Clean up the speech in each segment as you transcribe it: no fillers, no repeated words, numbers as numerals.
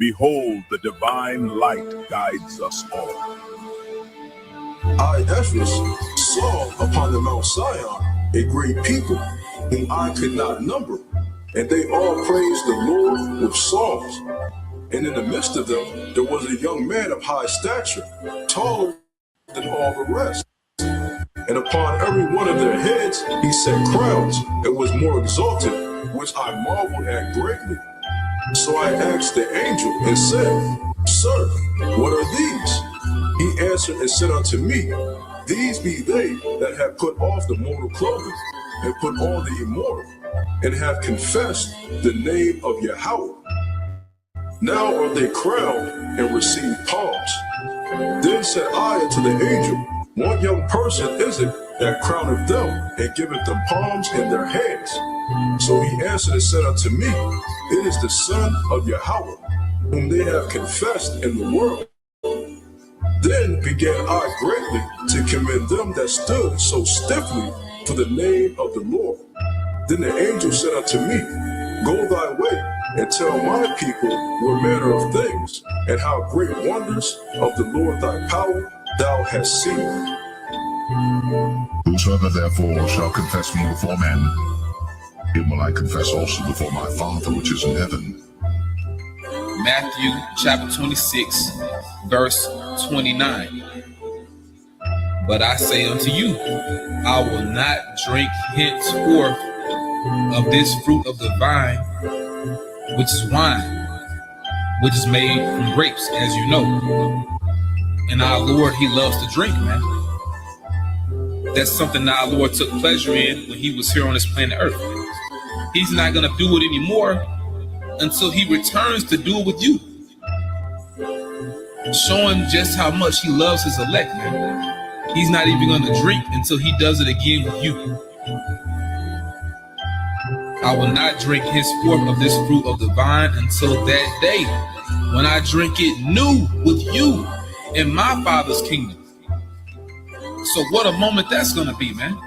Behold, the divine light guides us all. I, Ezra, saw upon the Mount Zion a great people whom I could not number, and they all praised the Lord with songs. And in the midst of them there was a young man of high stature, taller than all the rest. And upon every one of their heads he set crowns, and was more exalted, which I marveled at greatly. So I asked the angel and said, Sir, what are these? He answered and said unto me, These be they that have put off the mortal clothing, and put on the immortal, and have confessed the name of Yahweh. Now are they crowned and receive palms. Then said I unto the angel, What young person is it that crowneth them, and giveth them palms in their hands? So he answered and said unto me, It is the Son of Yahweh, whom they have confessed in the world. Then began I greatly to commend them that stood so stiffly for the name of the Lord. Then the angel said unto me, Go thy way, and tell my people what manner of things, and how great wonders of the Lord thy power thou hast seen. Whosoever therefore shall confess me before men, him will I confess also before my Father which is in heaven. Matthew chapter 26, verse 29. But I say unto you, I will not drink henceforth of this fruit of the vine, which is wine, which is made from grapes, as you know. And our Lord, he loves to drink, man. That's something that our Lord took pleasure in when he was here on this planet Earth. He's not going to do it anymore until he returns to do it with you. Showing just how much he loves his elect, man. He's not even going to drink until he does it again with you. I will not drink henceforth of this fruit of the vine until that day when I drink it new with you in my Father's kingdom. So what a moment that's going to be, man.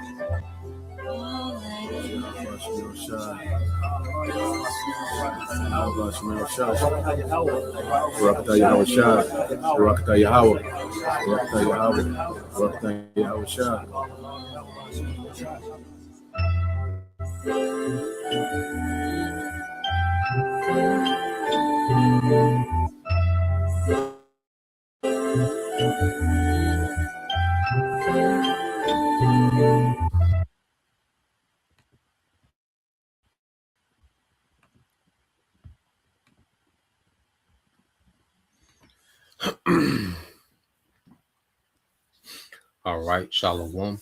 All right, Shalom.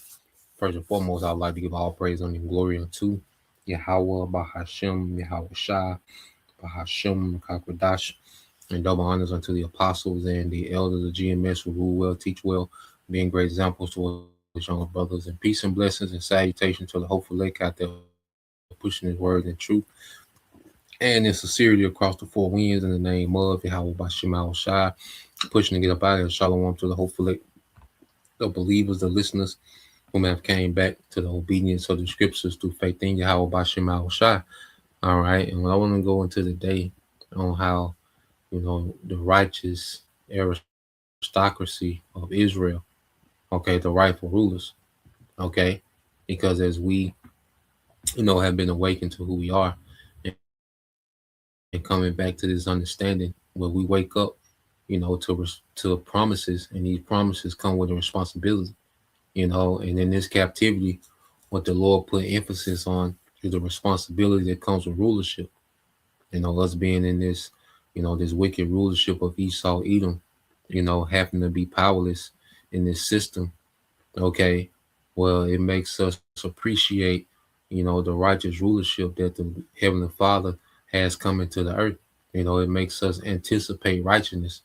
First and foremost, I'd like to give all praise and glory unto Yahweh, Bahashem, Yahweh Shah, Bahashem, Kakwadash, and double honors unto the apostles and the elders of GMS who rule well, teach well, being great examples to his younger brothers. And peace and blessings and salutation to the hopeful lake out there pushing his word in truth and in sincerity across the four winds in the name of Yahweh Bahashem Shah, pushing to get up out of here. Shalom to the hopeful lake, the believers, the listeners whom have came back to the obedience of the scriptures through faith in Yahweh Bahashem Shah. All right, and I want to go into the day on how, the righteous aristocracy of Israel, okay, the rightful rulers, okay, because as we, have been awakened to who we are and coming back to this understanding where we wake up, to promises, and these promises come with a responsibility, and in this captivity, what the Lord put emphasis on is the responsibility that comes with rulership. Us being in this, this wicked rulership of Esau, Edom, having to be powerless in this system. Okay, well, it makes us appreciate, the righteous rulership that the Heavenly Father has come into the earth. It makes us anticipate righteousness.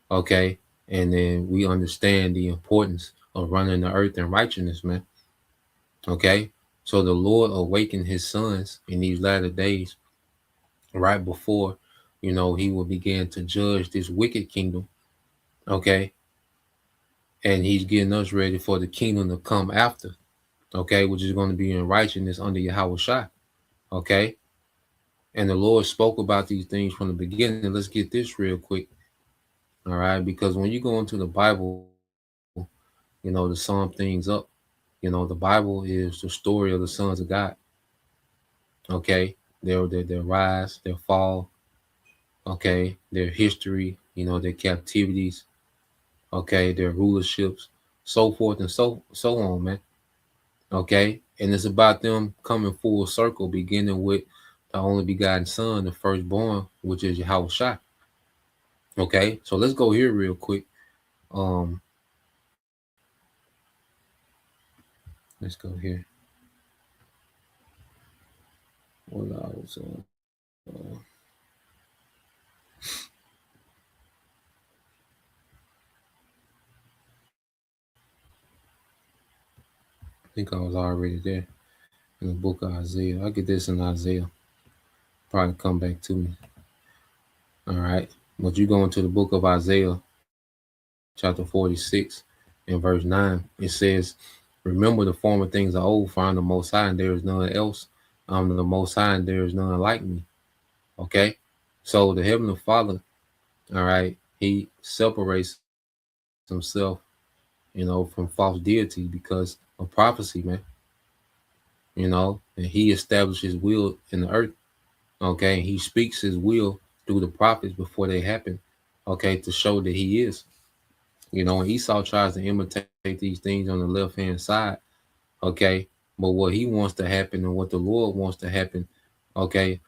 Okay, and then we understand the importance of running the earth in righteousness, man. Okay, so the Lord awakened his sons in these latter days, right before, he will begin to judge this wicked kingdom. Okay, and he's getting us ready for the kingdom to come after, okay, which is going to be in righteousness under Yahweh Shai. Okay, And the Lord spoke about these things from the beginning. Let's get this real quick. All right. Because when you go into the Bible, to sum things up, the Bible is the story of the sons of God. Okay. Their rise, their fall, okay, their history, their captivities, okay, their rulerships, so forth and so on, man. Okay. And it's about them coming full circle, beginning with the only begotten son, the firstborn, which is Yahweh Shai. Okay, so let's go here real quick. Um, let's go here. What I was I think I was already there in the book of Isaiah. I'll get this in Isaiah. Probably come back to me. All right. But you go into the book of Isaiah, chapter 46 and verse 9. It says, remember the former things are old, for I'm the most high, and there is none else. I'm the most high, and there is none like me. Okay. So the Heavenly Father, all right, he separates himself, from false deity because of prophecy, man. And he established his will in the earth. Okay. He speaks his will through the prophets before they happen. Okay. To show that he is. And Esau tries to imitate these things on the left hand side. Okay. But what he wants to happen and what the Lord wants to happen, okay,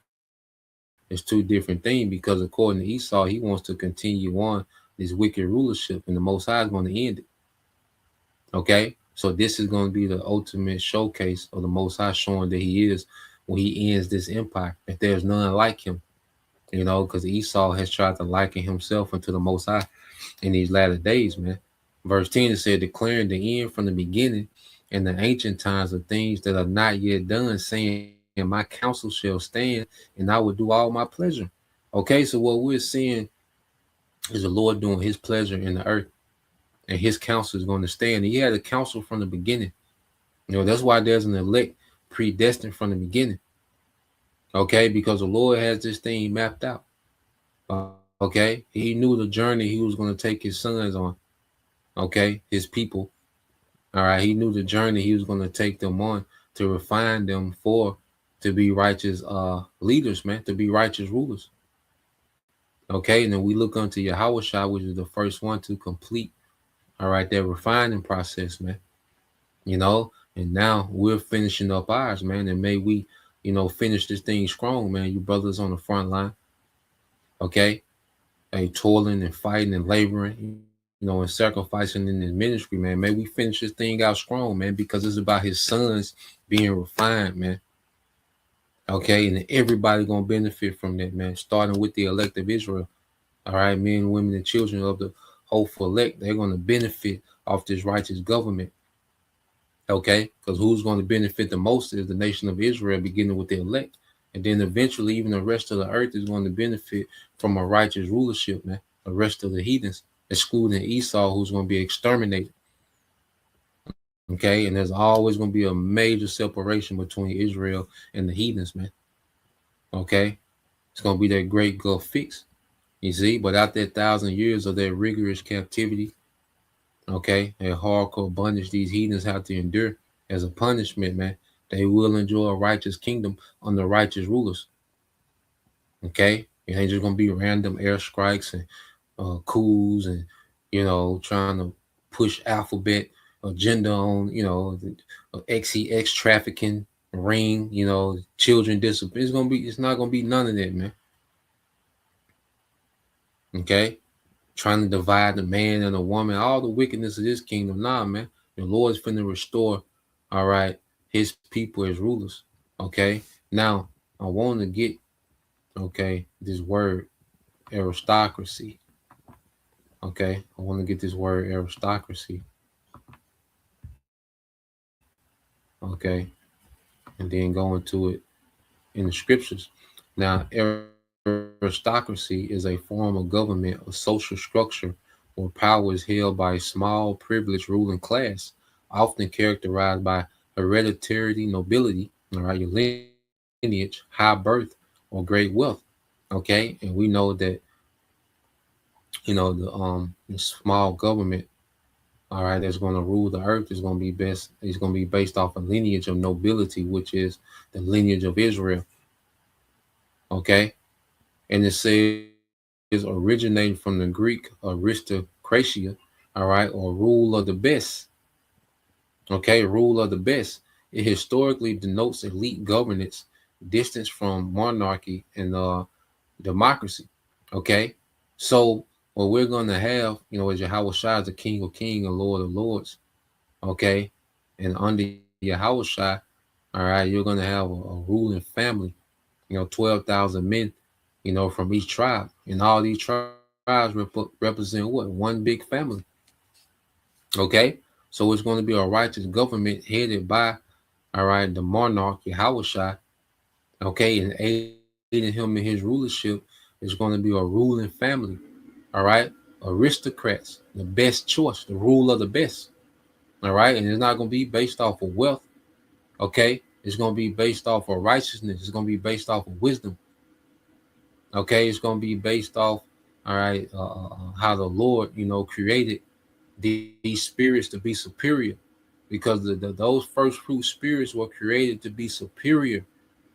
it's two different things, because according to Esau, he wants to continue on this wicked rulership, and the Most High is going to end it. Okay. So this is going to be the ultimate showcase of the Most High, showing that he is, when he ends this empire, that there's none like him, because Esau has tried to liken himself unto the Most High in these latter days, man. Verse 10, it said, declaring the end from the beginning and the ancient times of things that are not yet done, saying, my counsel shall stand, and I will do all my pleasure. Okay, so what we're seeing is the Lord doing his pleasure in the earth, and his counsel is going to stand. He had a counsel from the beginning. That's why there's an elect predestined from the beginning. Okay, because the Lord has this thing mapped out. Okay, he knew the journey he was going to take his sons on. Okay, his people. All right, he knew the journey he was going to take them on to refine them to be righteous leaders, man, to be righteous rulers. Okay, and then we look unto Yahweh Shai, which is the first one to complete, all right, that refining process, man. And now we're finishing up ours, man, and may we, finish this thing strong, man. You brothers on the front line, okay, toiling and fighting and laboring, and sacrificing in his ministry, man. May we finish this thing out strong, man, because it's about his sons being refined, man. Okay, and everybody gonna benefit from that, man, starting with the elect of Israel. All right, men, women, and children of the hopeful elect, they're gonna benefit off this righteous government. Okay, because who's going to benefit the most is the nation of Israel, beginning with the elect. And then eventually even the rest of the earth is going to benefit from a righteous rulership, man. The rest of the heathens, excluding Esau, who's going to be exterminated. Okay, and there's always going to be a major separation between Israel and the heathens, man. Okay, it's going to be that great Gulf fix, you see. But after 1,000 years of that rigorous captivity, okay, that hardcore bondage these heathens have to endure as a punishment, man, they will enjoy a righteous kingdom under righteous rulers. Okay, it ain't just going to be random airstrikes and coups and, trying to push alphabet agenda on, XEX trafficking ring, children discipline. It's not going to be none of that, man. Okay, trying to divide the man and the woman, all the wickedness of this kingdom. Nah, man, the Lord's finna restore, all right, his people as rulers. Okay, now I want to get, okay, this word aristocracy. Okay, I want to get this word aristocracy. Okay, and then go into it in the scriptures. Now, aristocracy is a form of government or social structure where power is held by a small, privileged ruling class, often characterized by hereditary nobility, all right, your lineage, high birth, or or great wealth. Okay, and we know that the small government, all right, that's going to rule the earth is going to be best. Is going to be based off a lineage of nobility, which is the lineage of Israel. Okay, and it says originating from the Greek aristocracia, all right, or rule of the best. Okay, rule of the best. It historically denotes elite governance, distance from monarchy and democracy. Okay, so what we're going to have, is Yahweh Shai is the King of Kings and Lord of Lords. Okay, and under Yahweh Shai, all right, you're going to have a ruling family. 12,000 men, from each tribe, and all these tribes represent what? One big family. Okay, so it's going to be a righteous government headed by, all right, the monarch Yahweh Shai. Okay, and aiding him in his rulership is going to be a ruling family. All right, aristocrats, the best choice, the rule of the best. All right, and it's not going to be based off of wealth. Okay, it's going to be based off of righteousness. It's going to be based off of wisdom. Okay, it's going to be based off, all right, how the Lord, created these spirits to be superior, because those first fruit spirits were created to be superior,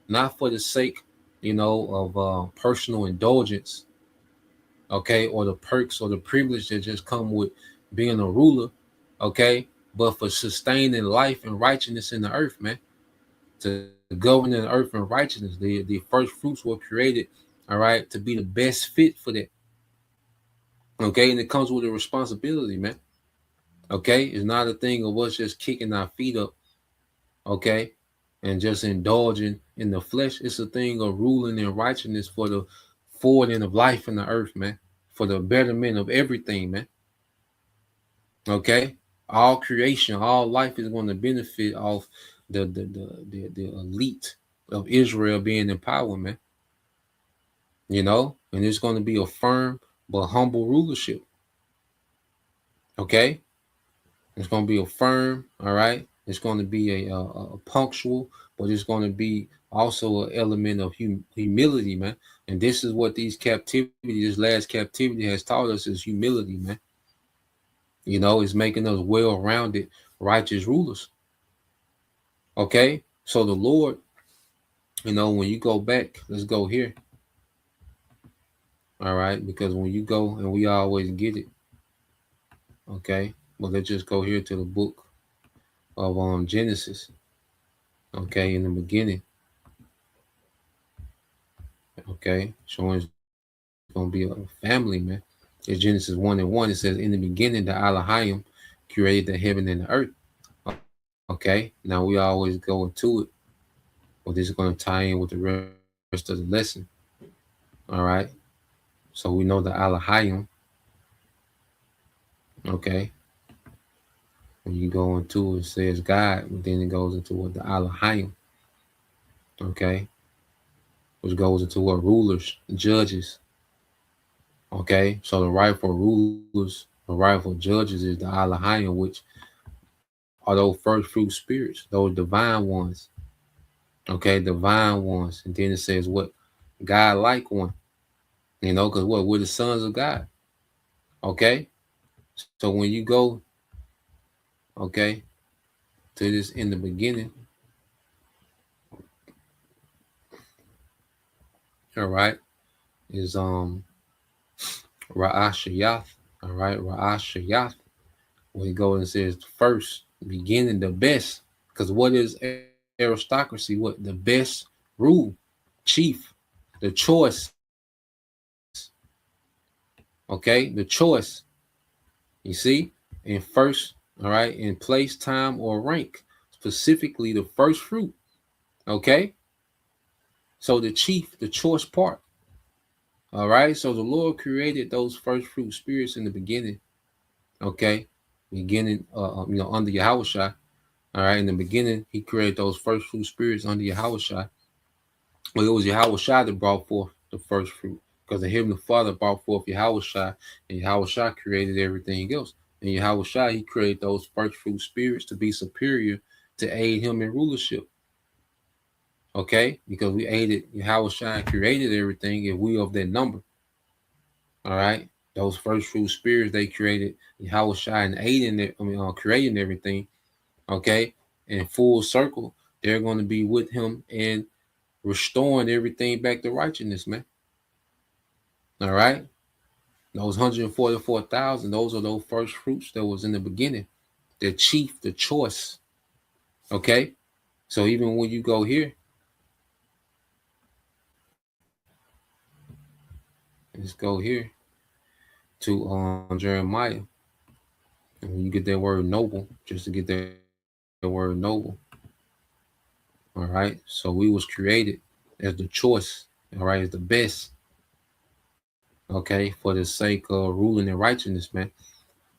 not for the sake, of personal indulgence, okay, or the perks or the privilege that just come with being a ruler, okay, but for sustaining life and righteousness in the earth, man, to govern the earth in righteousness. The first fruits were created, all right, to be the best fit for that, okay, and it comes with a responsibility, man. Okay, it's not a thing of us just kicking our feet up, okay, and just indulging in the flesh. It's a thing of ruling in righteousness for the forwarding of life in the earth, man, for the betterment of everything, man. Okay, all creation, all life is going to benefit off the elite of Israel being empowered, man. And it's going to be a firm but humble rulership. Okay, it's going to be a firm, all right. It's going to be a punctual, but it's going to be also an element of humility, man. And this is what this last captivity has taught us is humility, man. It's making us well-rounded, righteous rulers. Okay, so the Lord, when you go back, let's go here. All right, because when you go, and we always get it. Okay, well, let's just go here to the book of Genesis. Okay, in the beginning. Okay, showing it's gonna be a family, man. It's Genesis 1:1. It says, "In the beginning, the Elohim created the heaven and the earth." Okay, now we always go into it, but this is going to tie in with the rest of the lesson. All right, so we know the Elohim. Okay, when you go into it says God, but then it goes into what the Elohim. Okay, which goes into what rulers, judges. Okay, so the rightful rulers, the rightful judges is the Elohim, which are those first fruit spirits, those divine ones. Okay, divine ones. And then it says what? God like one. Because what? We're the sons of God. Okay, so when you go, okay, to this in the beginning, all right, is Ra'ashayath. All right, Ra'ashayath. When he goes and says first, beginning, the best. Because what is aristocracy? What? The best rule, chief, the choice. Okay, the choice. You see, in first, all right, in place, time, or rank, specifically the first fruit. Okay, so the chief, the choice part. All right, so the Lord created those first fruit spirits in the beginning. Okay, beginning, under Yahweh Shai. All right, in the beginning, He created those first fruit spirits under Yahweh Shai. Well, it was Yahweh Shai that brought forth the first fruit, because the Heavenly Father brought forth Yahweh Shai, and Yahweh Shai created everything else. And Yahweh Shai, He created those first fruit spirits to be superior to aid Him in rulership. Okay, because we aided Yahushua created everything, if we of that number. All right, those first fruit spirits they created Yahushua and aiding it, creating everything. Okay, in full circle, they're going to be with him and restoring everything back to righteousness, man. All right, those 144,000, those are those first fruits that was in the beginning, the chief, the choice. Okay, so even when you go here, let's go here to Jeremiah, and when you get that word noble, just to get that word noble. All right, so we was created as the choice. All right, as the best. Okay, for the sake of ruling in righteousness, man.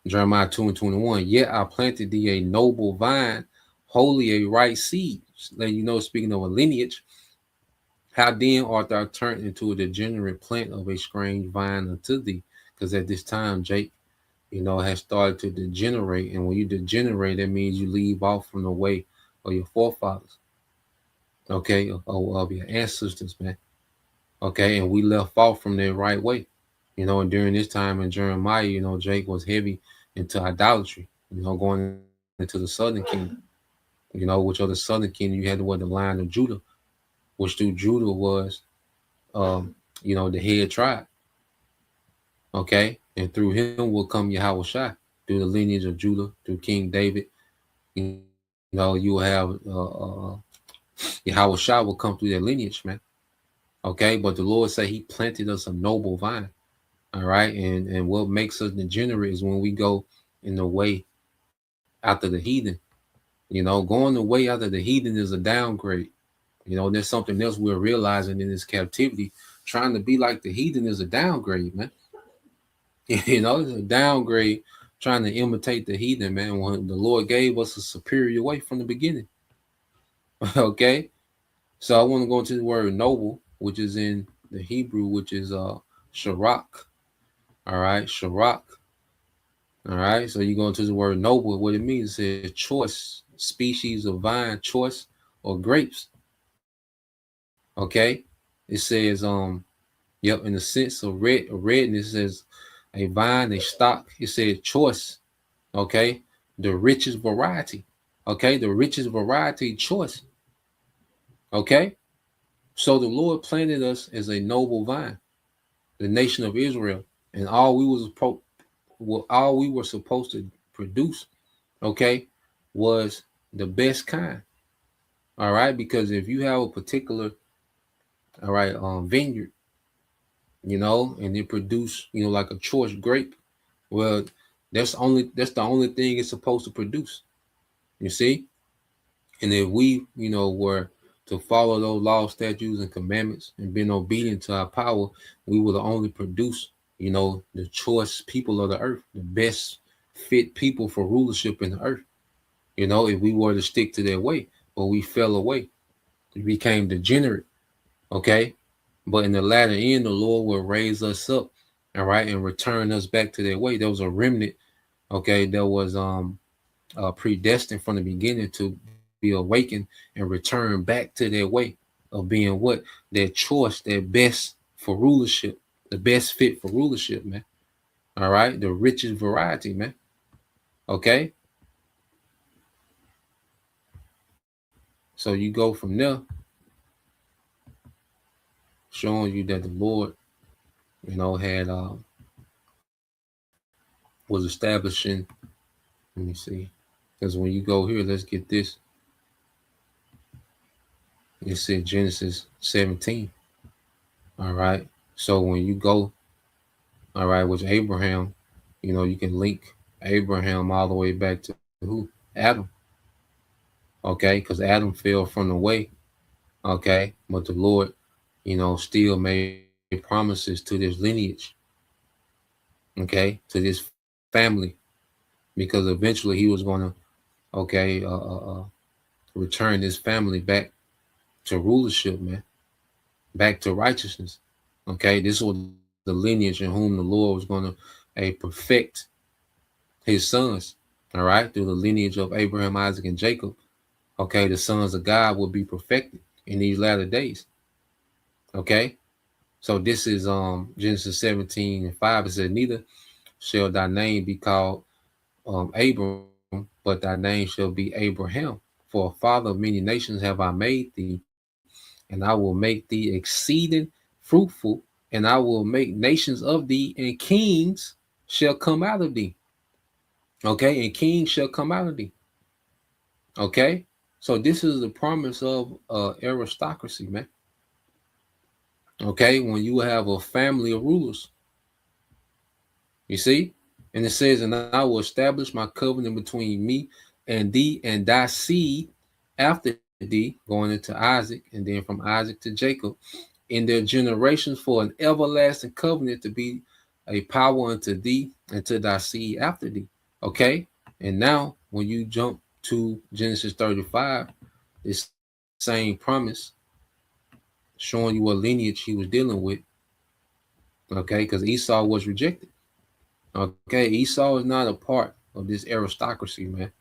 Jeremiah 2:21. Yet I planted thee a noble vine, wholly a right seed. Letting you know, speaking of a lineage, how then art thou turned into a degenerate plant of a strange vine unto thee? Because at this time, Jake, has started to degenerate. And when you degenerate, that means you leave off from the way of your forefathers, okay, of your ancestors, man. Okay, and we left off from the right way. And during this time in Jeremiah, Jake was heavy into idolatry, going into the southern kingdom, which of the southern kingdom, you had the line of Judah, which through Judah was, the head tribe. Okay, and through him will come Yahushua, through the lineage of Judah, through King David. You will have Yahushua will come through that lineage, man. Okay, but the Lord said He planted us a noble vine. All right, and what makes us degenerate is when we go in the way after the heathen. Going the way after the heathen is a downgrade. There's something else we're realizing in this captivity. Trying to be like the heathen is a downgrade, man. It's a downgrade trying to imitate the heathen, man. When the Lord gave us a superior way from the beginning. Okay, so I want to go into the word noble, which is in the Hebrew, which is sharak. All right, sharak. All right, so you go into the word noble. What it means is choice species of vine, choice or grapes. Okay, it says yep, in the sense of redness, says a vine, a stock. It says choice. Okay, the richest variety. Okay, the richest variety choice. Okay, so the Lord planted us as a noble vine, the nation of Israel, and all we were supposed to produce, okay, was the best kind. All right, because if you have a particular, all right, vineyard, and it produce, like a choice grape, well, that's the only thing it's supposed to produce. You see, and if we, were to follow those laws, statutes, and commandments and been obedient to our power, we would only produce, the choice people of the earth, the best fit people for rulership in the earth. If we were to stick to their way, but we fell away, we became degenerate. Okay, but in the latter end, the Lord will raise us up, all right, and return us back to their way. There was a remnant, okay, that was predestined from the beginning to be awakened and return back to their way of being what? Their choice, their best for rulership, the best fit for rulership, man. All right, the richest variety, man. Okay, so you go from there, showing you that the Lord, had was establishing. Let me see, because when you go here, let's get this. It said Genesis 17. All right, so when you go, all right, with Abraham, you can link Abraham all the way back to who? Adam. Okay, because Adam fell from the way. Okay, but the Lord, still made promises to this lineage. Okay, to this family, because eventually he was going to, okay, return this family back to rulership, man, back to righteousness. Okay, this was the lineage in whom the Lord was going to perfect his sons. All right, through the lineage of Abraham, Isaac, and Jacob. Okay, the sons of God will be perfected. in these latter days. Okay. So this is Genesis 17:5. It says, neither shall thy name be called Abram, but thy name shall be Abraham. For a father of many nations have I made thee, and I will make thee exceeding fruitful, and I will make nations of thee, and kings shall come out of thee. Okay, and kings shall come out of thee. Okay, so this is the promise of aristocracy, man. Okay, when you have a family of rulers, you see, and it says, and I will establish my covenant between me and thee and thy seed after thee, going into Isaac, and then from Isaac to Jacob, in their generations for an everlasting covenant to be a power unto thee and to thy seed after thee. Okay, and now when you jump to Genesis 35, this same promise showing you what lineage he was dealing with. Okay, because Esau was rejected. Okay, Esau is not a part of this aristocracy, man.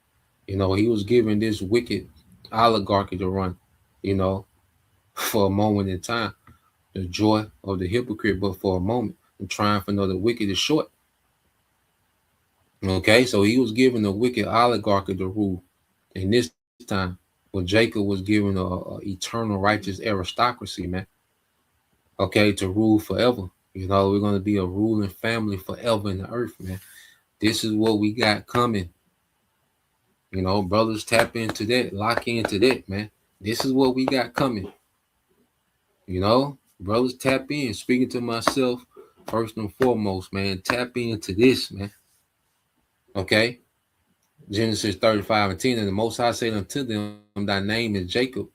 You know, he was given this wicked oligarchy to run, you know, for a moment in time. The joy of the hypocrite, but for a moment, the triumph of the wicked is short. Okay, so he was given a wicked oligarchy to rule. And this time, when Jacob was given a eternal righteous aristocracy, man, okay, to rule forever. You know, we're going to be a ruling family forever in the earth, man. This is what we got coming. You know, brothers, tap into that, lock into that, man. This is what we got coming. You know, brothers, tap in. Speaking to myself, first and foremost, man, tap into this, man. Okay. Genesis 35:10, and the Most High said unto them, thy name is Jacob.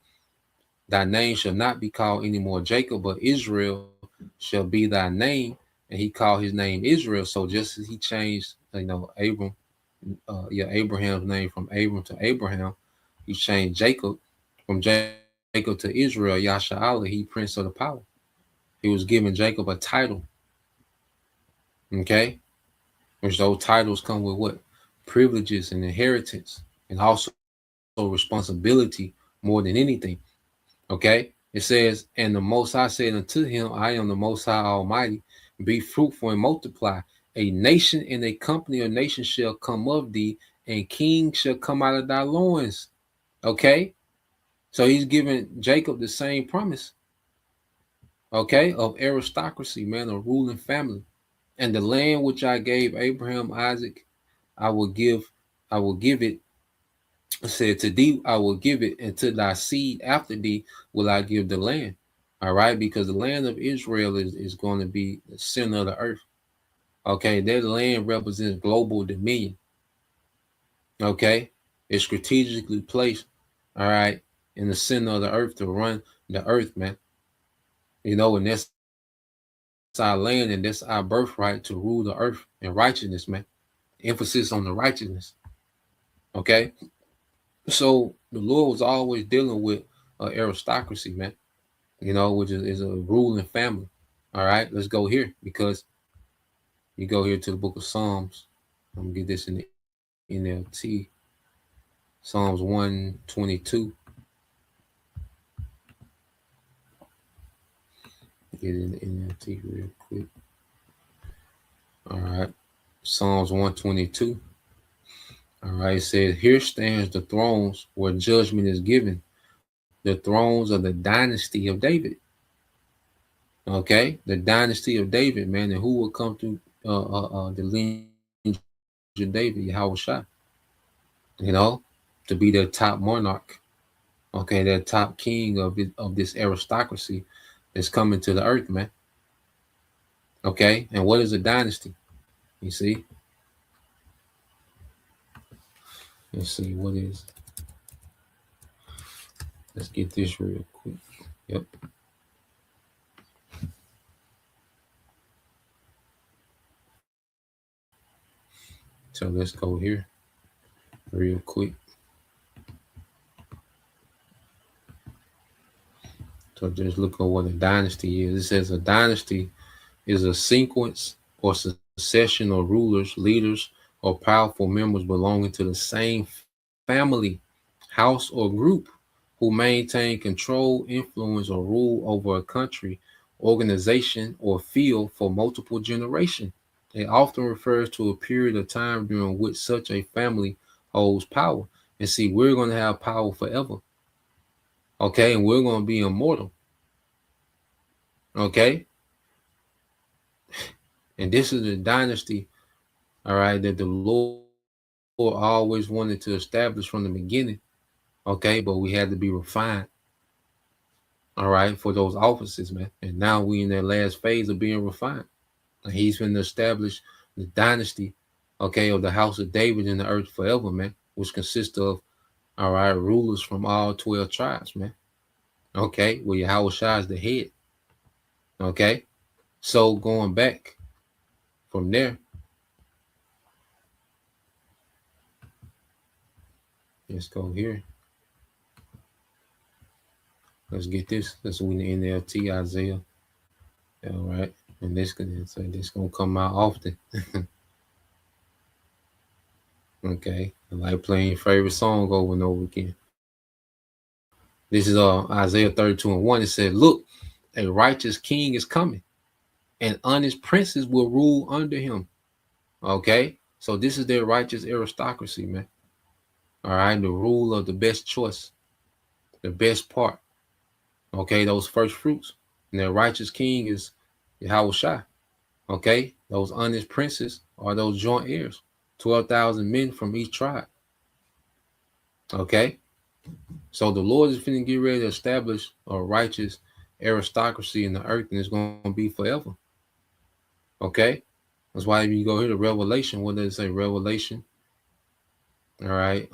Thy name shall not be called any more Jacob, but Israel shall be thy name. And he called his name Israel. So just as he changed, Abraham's name from Abram to Abraham, he changed Jacob from Jacob to Israel, Yasha'Allah, he prince of the power. He was giving Jacob a title. Okay? Which those titles come with what? Privileges and inheritance, and also responsibility more than anything. Okay? It says, and the Most High said unto him, I am the Most High Almighty. Be fruitful and multiply. A nation and a company of nations shall come of thee, and kings shall come out of thy loins. Okay? So he's giving Jacob the same promise. Okay? Of aristocracy, man, a ruling family. And the land which I gave Abraham, Isaac, I will give it. I said, to thee I will give it, and to thy seed after thee will I give the land. All right, because the land of Israel is going to be the center of the earth. Okay, that land represents global dominion. Okay, it's strategically placed, all right, in the center of the earth to run the earth, man. You know, and that's our land and that's our birthright to rule the earth in righteousness, man. Emphasis on the righteousness. Okay, so the Lord was always dealing with aristocracy, man. You know, which is a ruling family. All right, let's go here, because you go here to the book of Psalms. I'm gonna get this in the NLT. Psalms 122. Get in the NLT real quick. All right, Psalms 122. All right, it says, here stands the thrones where judgment is given, the thrones of the dynasty of David. Okay, the dynasty of David, man, and who will come through the lineage of David, Yahweh Shai, you know, to be their top monarch. Okay, their top king of this aristocracy that's coming to the earth, man. Okay, and what is a dynasty? You see? Let's see, what is. Let's get this real quick. Yep. So let's go here real quick. So just look at what a dynasty is. It says a dynasty is a sequence or succession of rulers, leaders, or powerful members belonging to the same family, house, or group. who maintain control, influence, or rule over a country, organization, or field for multiple generations. It often refers to a period of time during which such a family holds power. And see, we're going to have power forever. Okay. And we're going to be immortal. Okay. And this is the dynasty, all right, that the Lord always wanted to establish from the beginning. Okay. But we had to be refined, all right, for those offices, man. And now we in that last phase of being refined. And he's going to establish the dynasty, okay, of the house of David in the earth forever, man, which consists of, all right, rulers from all 12 tribes, man. Okay. Well, Yahweh Shai is the head. Okay. So going back from there, let's go here. Let's get this. Let's win the NLT Isaiah. All right. And this gonna come out often. Okay. I like playing your favorite song over and over again. This is Isaiah 32:1. It said, "Look, a righteous king is coming, and honest princes will rule under him." Okay. So this is their righteous aristocracy, man. All right. The rule of the best choice, the best part. Okay. Those first fruits. And their righteous king is Yahweh Shai. Okay. Those honest princes are those joint heirs. 12,000 men from each tribe. Okay. So the Lord is finna get ready to establish a righteous aristocracy in the earth, and it's going to be forever. Okay. That's why if you go here to Revelation, what does it say? Revelation. All right.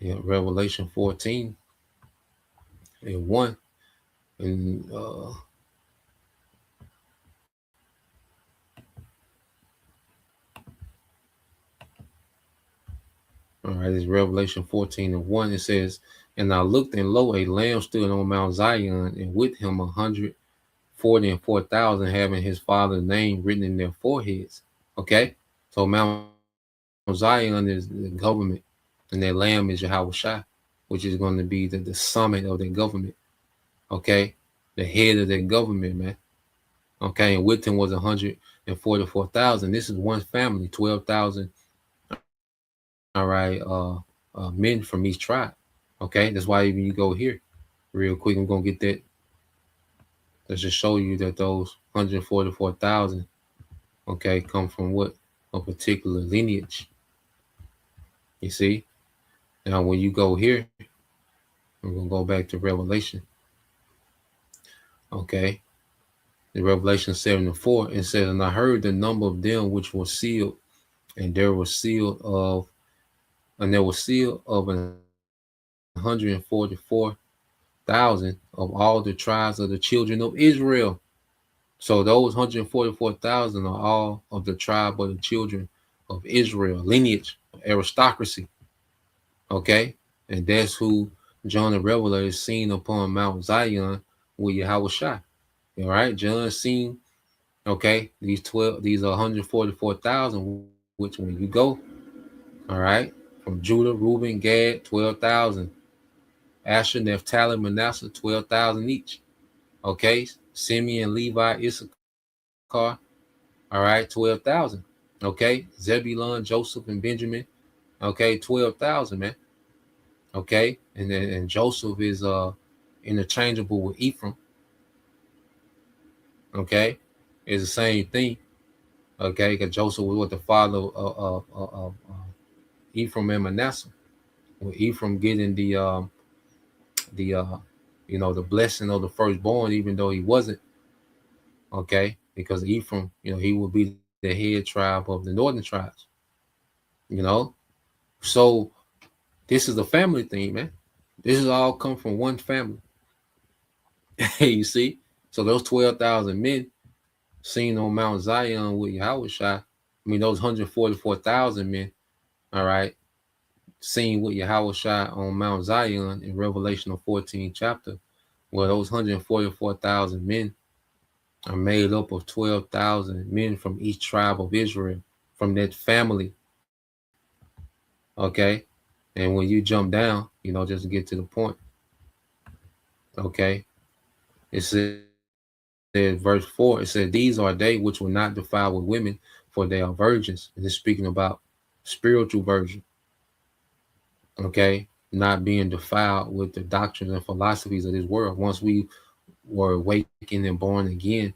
Yeah, Revelation 14 and 1. And all right, it's Revelation 14 and 1. It says, "And I looked, and lo, a lamb stood on Mount Zion, and with him 144,000, having his father's name written in their foreheads." Okay, so Mount Zion is the government, and their lamb is Yahweh Shai, which is going to be the summit of their government. Okay, the head of their government, man. Okay, and with him was 144,000. This is one family, 12,000. All right, men from each tribe. Okay, that's why when you go here, real quick, I'm gonna get that. Let's just show you that those 144,000, okay, come from what? A particular lineage. You see? Now, when you go here, I'm gonna go back to Revelation. Okay, in Revelation 7:4, it says, "And I heard the number of them which were sealed, and there was sealed of 144,000 of all the tribes of the children of Israel." So those 144,000 are all of the tribe of the children of Israel, lineage, aristocracy. Okay, and that's who John the Revelator is seen upon Mount Zion with Yahweh Shai. All right, John seen, okay, these 144,000, which when you go, all right, from Judah, Reuben, Gad, 12,000. Asher, Naphtali, Manasseh, 12,000 each. Okay, Simeon, Levi, Issachar, all right, 12,000. Okay, Zebulun, Joseph, and Benjamin, okay, 12,000, man. Okay, and Joseph is interchangeable with Ephraim. Okay, it's the same thing. Okay, because Joseph was with the father of Ephraim and Manasseh. With Ephraim getting the the blessing of the firstborn, even though he wasn't. Okay, because Ephraim, he will be the head tribe of the northern tribes. So this is a family thing, man. This is all come from one family. You see, so those 12,000 men seen on Mount Zion with Yahweh Shai. Those 144,000 men, all right, seen with Yahweh Shai on Mount Zion in Revelation of 14th chapter, where those 144,000 men are made up of 12,000 men from each tribe of Israel. from that family. Okay. And when you jump down, just to get to the point, okay, it said, verse 4, it said, these are they which will not defile with women, for they are virgins. And it's speaking about spiritual virgin, okay, not being defiled with the doctrines and philosophies of this world. Once we were awakened and born again,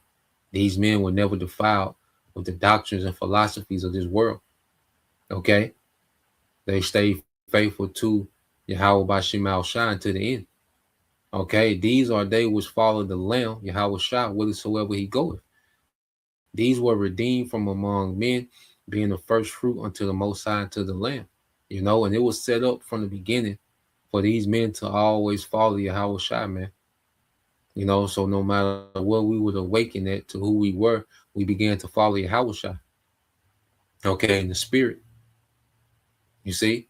these men were never defiled with the doctrines and philosophies of this world. Okay. They stayed faithful to Yahweh Bashim Al Shine to the end. Okay. These are they which follow the Lamb, Yahweh Shah, whithersoever he goeth. These were redeemed from among men, being the first fruit unto the Most High and to the Lamb. And it was set up from the beginning for these men to always follow Yahweh Shai, man. So no matter what we would awaken at to who we were, we began to follow Yahweh Shai. Okay, in the spirit. You see?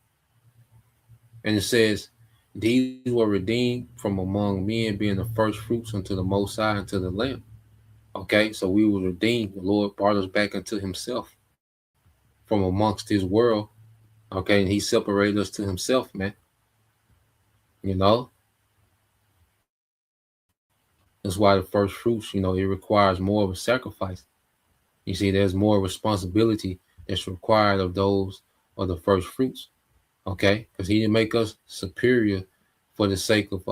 And it says, these were redeemed from among men, being the first fruits unto the Most High and to the Lamb. Okay, so we were redeemed. The Lord brought us back unto himself from amongst his world. Okay, and he separated us to himself, man. You know? That's why the first fruits, it requires more of a sacrifice. You see, there's more responsibility that's required of those of the first fruits. Okay, because he didn't make us superior for the sake of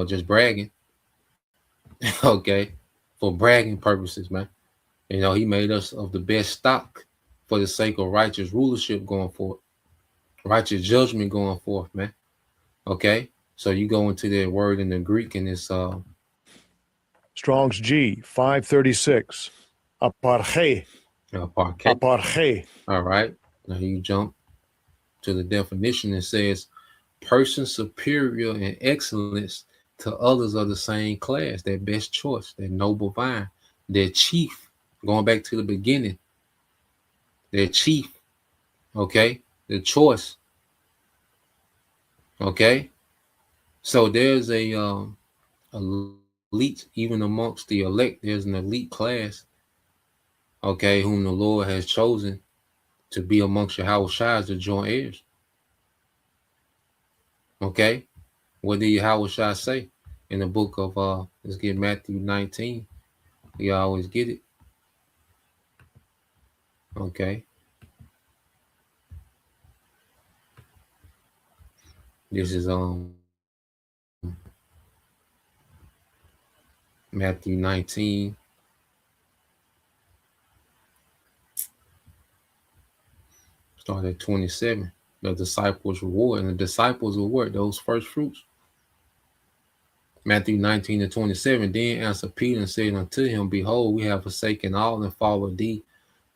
just bragging. Okay, for bragging purposes, man. He made us of the best stock for the sake of righteous rulership going forward, righteous judgment going forth, man. Okay, so you go into that word in the Greek, and it's Strong's G 536. Aparche. Parquet. Aparche. All right, now you jump to the definition. It says person superior in excellence to others of the same class, their best choice, their noble vine, their chief. Going back to the beginning, their chief. Okay, the choice. Okay, so there's a elite, even amongst the elect, there's an elite class. Okay, whom the Lord has chosen to be amongst Yahweh Shai as the joint heirs. Okay, what did Yahweh Shai say in the book of let's get Matthew 19. We always get it. Okay. This is Matthew 19. Start at 27. The disciples' reward. And the disciples will work those first fruits. Matthew 19 and 27. Then answered Peter and said unto him, behold, we have forsaken all and followed thee.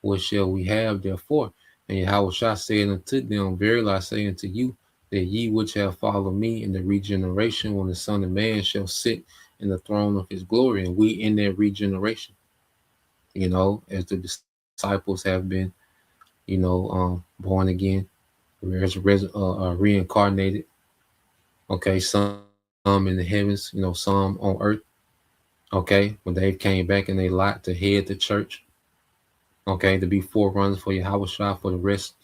What shall we have therefore? And Yahweh Shai said unto them, verily I say unto you, that ye which have followed me in the regeneration, when the Son of Man shall sit in the throne of his glory. And we in that regeneration, as the disciples have been, born again, reincarnated. Okay, some in the heavens, some on earth. Okay, when they came back and they lot to head the church. Okay, to be forerunners for Yahweh Shai for the rest,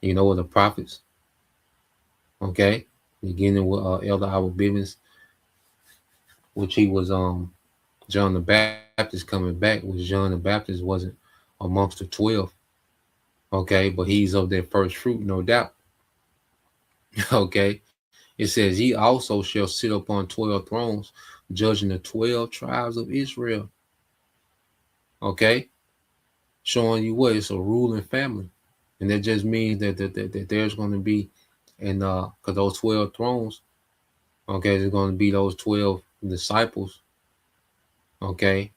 of the prophets. Okay, beginning with Elder Abba Bivens, which he was John the Baptist coming back, which John the Baptist wasn't amongst the 12. Okay, but he's of their first fruit, no doubt. Okay, it says, ye also shall sit upon 12 thrones, judging the 12 tribes of Israel. Okay, showing you what it's a ruling family. And that just means that there's going to be, and because those 12 thrones, okay, there's going to be those 12 disciples, okay,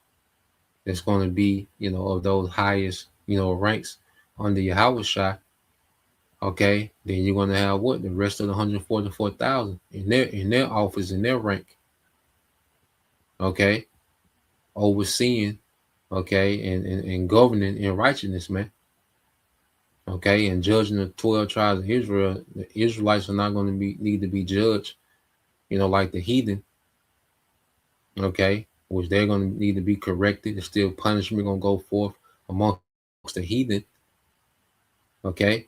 that's going to be, of those highest, ranks under Yahweh Shai. Okay, then you're going to have what? The rest of the 144,000 in their office, in their rank. Okay, overseeing, okay, and governing in righteousness, man. Okay, and judging the 12 tribes of Israel. The Israelites are not going to need to be judged, like the heathen. Okay, which they're going to need to be corrected. And still punishment going to go forth amongst the heathen. Okay,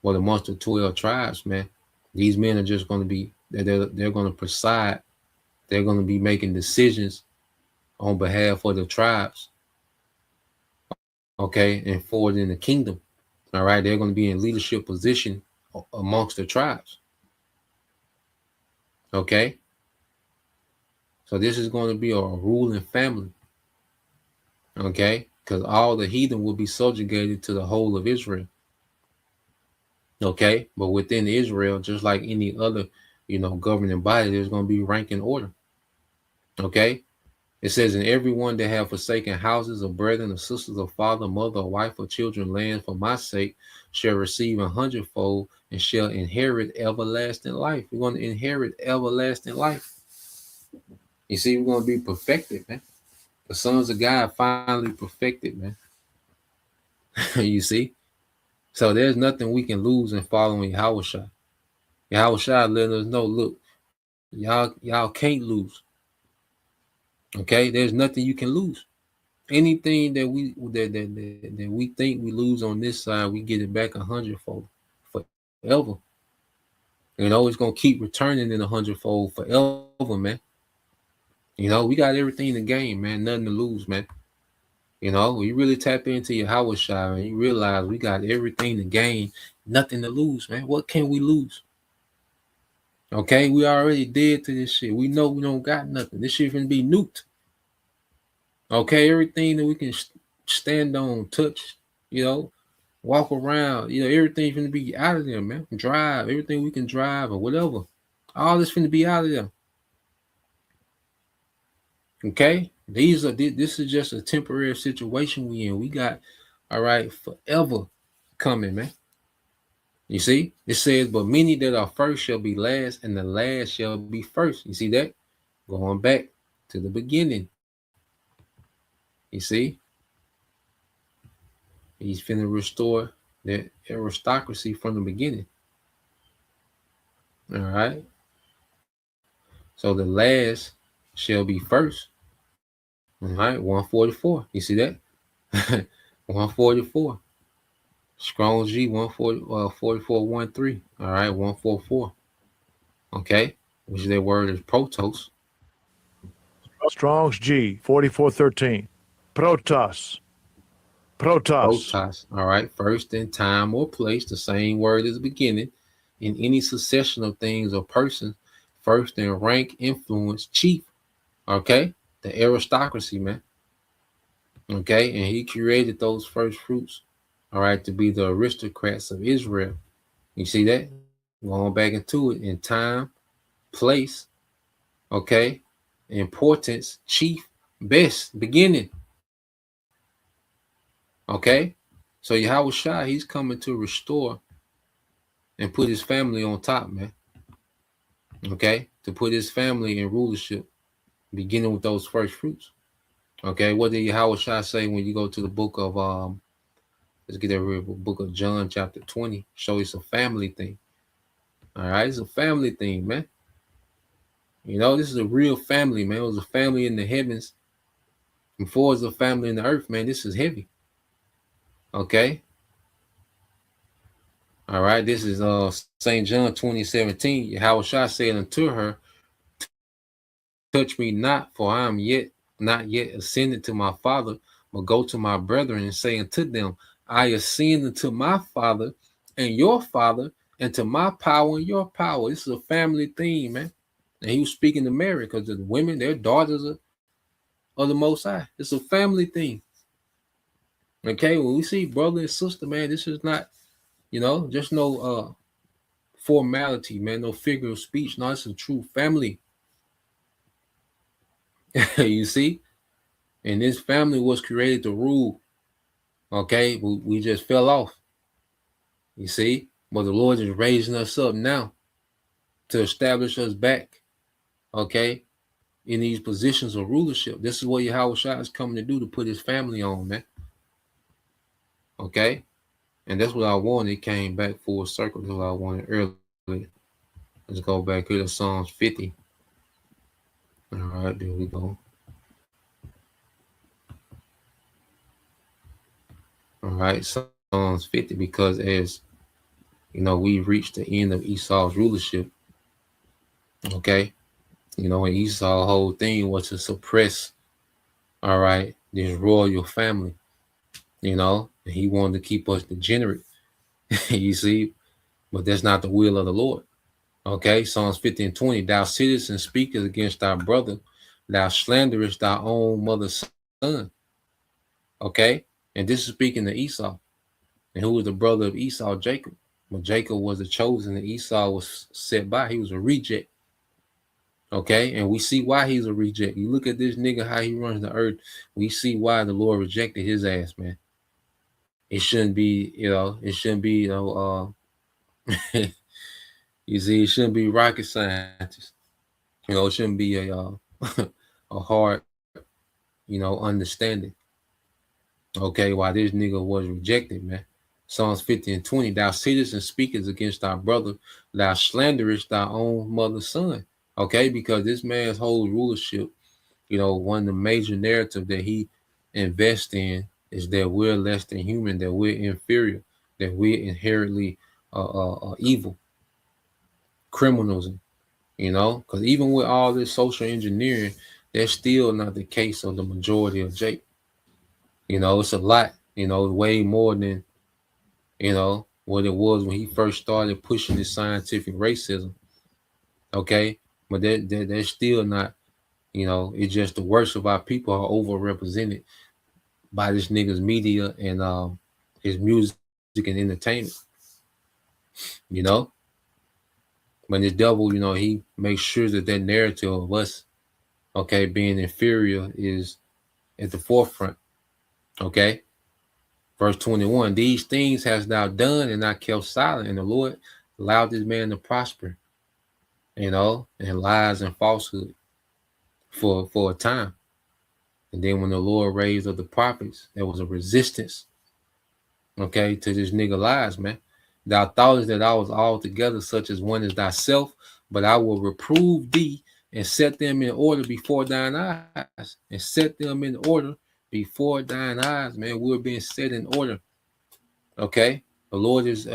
well, amongst the 12 tribes, man, these men are just going to be they're going to preside. They're going to be making decisions on behalf of the tribes. Okay, and forward in the kingdom. All right, they're going to be in leadership position amongst the tribes. Okay, so this is going to be a ruling family. Okay, because all the heathen will be subjugated to the whole of Israel. Okay, but within Israel, just like any other, governing body, there's going to be rank and order. Okay, it says, "And everyone that have forsaken houses, or brethren, or sisters, or father, mother, or wife, or children, land for my sake, shall receive 100-fold, and shall inherit everlasting life." We're going to inherit everlasting life. You see, we're going to be perfected, man. The sons of God finally perfected, man. You see? So there's nothing we can lose in following Yahushua. Yahushua letting us know, look, y'all can't lose. Okay? There's nothing you can lose. Anything that we think we lose on this side, we get it back 100-fold forever. It's gonna keep returning in 100-fold forever, man. We got everything to gain, man. Nothing to lose, man. You really tap into your Yahushua and you realize we got everything to gain, nothing to lose, man. What can we lose? Okay, we already dead to this shit. We know we don't got nothing. This shit gonna be nuked. Okay, everything that we can stand on, touch, walk around, everything's gonna be out of there, man. Drive, everything we can drive or whatever. All this gonna be out of there. Okay, this is just a temporary situation we in. We got, all right, forever coming, man. You see, it says, "But many that are first shall be last, and the last shall be first." You see that? Going back to the beginning. You see? He's finna restore the aristocracy from the beginning. All right. So the last shall be first. All right, 144. You see that? 144. Strong's G 4413. All right, 144. Okay, which their word is protos. Strong's G 4413. Protos. Protos. Protos. All right, first in time or place, the same word as beginning. In any succession of things or persons, first in rank, influence, chief. Okay, the aristocracy, man. Okay, and he created those first fruits, all right, to be the aristocrats of Israel. You see that? Going back into it in time, place, okay, importance, chief, best, beginning. Okay, so Yahushua, he's coming to restore and put his family on top, man. Okay, to put his family in rulership, beginning with those first fruits. Okay, what did Yahushua say when you go to the book of let's get that real book of John, chapter 20? Show it's a family thing. All right, it's a family thing, man. This is a real family, man. It was a family in the heavens. Before it's a family in the earth, man. This is heavy. Okay. All right, this is St. John 20:17. Yahushua said unto her, "Touch me not, for I am not yet ascended to my Father, but go to my brethren and say unto them, I ascend unto my Father and your Father, and to my power and your power." This is a family thing, man. And he was speaking to Mary because the women, they're daughters of the Most High. It's a family thing. Okay, when we see brother and sister, man, this is not, just no formality, man, no figure of speech. No, it's a true family. You see? And this family was created to rule. Okay, we just fell off. You see? But the Lord is raising us up now to establish us back. Okay, in these positions of rulership. This is what Yahushua is coming to do, to put his family on, man. Okay, and that's what I wanted. It came back full circle to what I wanted earlier. Let's go back here to Psalms 50. All right, there we go. All right, Psalms Psalms 50, because as we've reached the end of Esau's rulership. Okay, and Esau's whole thing was to suppress, all right, this royal family. And he wanted to keep us degenerate. You see, but that's not the will of the Lord. Okay, Psalms 50 and 20. Thou sittest and speakest against thy brother, thou slanderest thy own mother's son. Okay, and this is speaking to Esau. And who was the brother of Esau? Jacob. When Jacob was the chosen and Esau was set by, he was a reject. Okay, and we see why he's a reject. You look at this nigga, how he runs the earth. We see why the Lord rejected his ass, man. It shouldn't be, it shouldn't be, you see, it shouldn't be rocket scientists. It shouldn't be a hard, understanding. Okay, why this nigga was rejected, man. Psalms 50 and 20. Thou sittest and speakest against thy brother, thou slanderest thy own mother's son. Okay, because this man's whole rulership, one of the major narratives that he invests in is that we're less than human, that we're inferior, that we're inherently evil, criminals, because even with all this social engineering, that's still not the case of the majority of Jake. It's a lot, way more than, what it was when he first started pushing this scientific racism. Okay, but that's still not, it's just the worst of our people are overrepresented by this nigga's media and his music and entertainment. When this devil, he makes sure that narrative of us, okay, being inferior is at the forefront. Okay. Verse 21, these things hast thou done and not kept silent, and the Lord allowed this man to prosper, and lies and falsehood for a time. And then when the Lord raised up the prophets, there was a resistance, okay, to this nigga lies, man. Thou thoughtest that I was altogether such as one as thyself, but I will reprove thee and set them in order before thine eyes. And set them in order before thine eyes, man. We're being set in order. Okay? The Lord is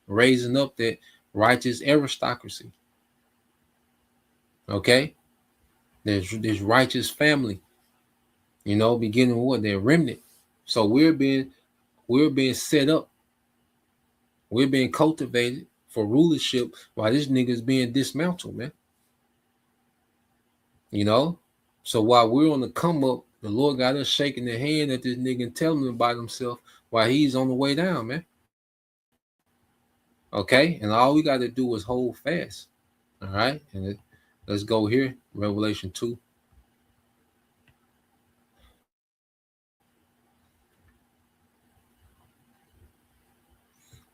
raising up that righteous aristocracy. Okay? There's this righteous family, beginning with their remnant. So we're being set up. We're being cultivated for rulership while this nigga's being dismantled, man. So while we're on the come up, the Lord got us shaking the hand at this nigga and telling him about himself while he's on the way down, man. Okay, and all we got to do is hold fast. All right, and let's go here, Revelation 2.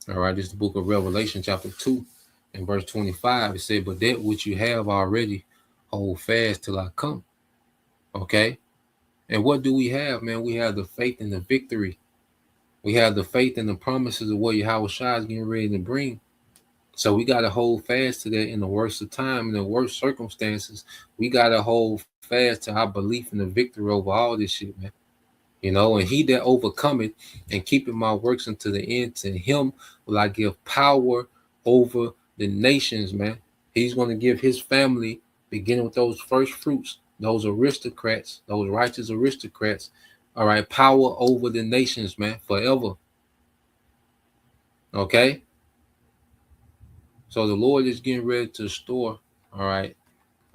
All right, this is the book of Revelation, chapter 2, and verse 25. It said, but that which you have already, hold fast till I come. Okay, and what do we have, man? We have the faith and the victory. We have the faith and the promises of what Yahweh Shai is getting ready to bring. So we got to hold fast to that in the worst of time, in the worst circumstances. We got to hold fast to our belief in the victory over all this shit, man. And he that overcometh and keepeth my works unto the end, to him will I give power over the nations, man. He's going to give his family, beginning with those first fruits, those aristocrats, those righteous aristocrats, all right, power over the nations, man, forever. Okay? So the Lord is getting ready to restore, all right,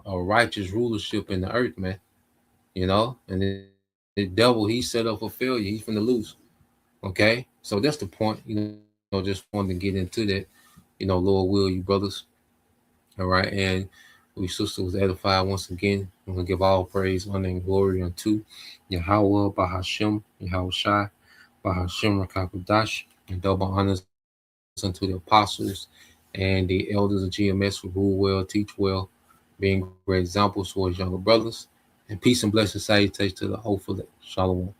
a righteous rulership in the earth, man. And the devil, he set up for failure. He's finna lose. Okay? So that's the point. Just wanted to get into that. Lord will, you brothers. All right. And we sisters was edified once again. I'm going to give all praise, honor, and glory unto Yahweh, Bahashem, Yahweh Shai, Bahashem, Rakakadash, and double honors unto the apostles and the elders of GMS who rule well, teach well, being great examples towards younger brothers. And peace and blessings, salutations to the hopeful. Shalom.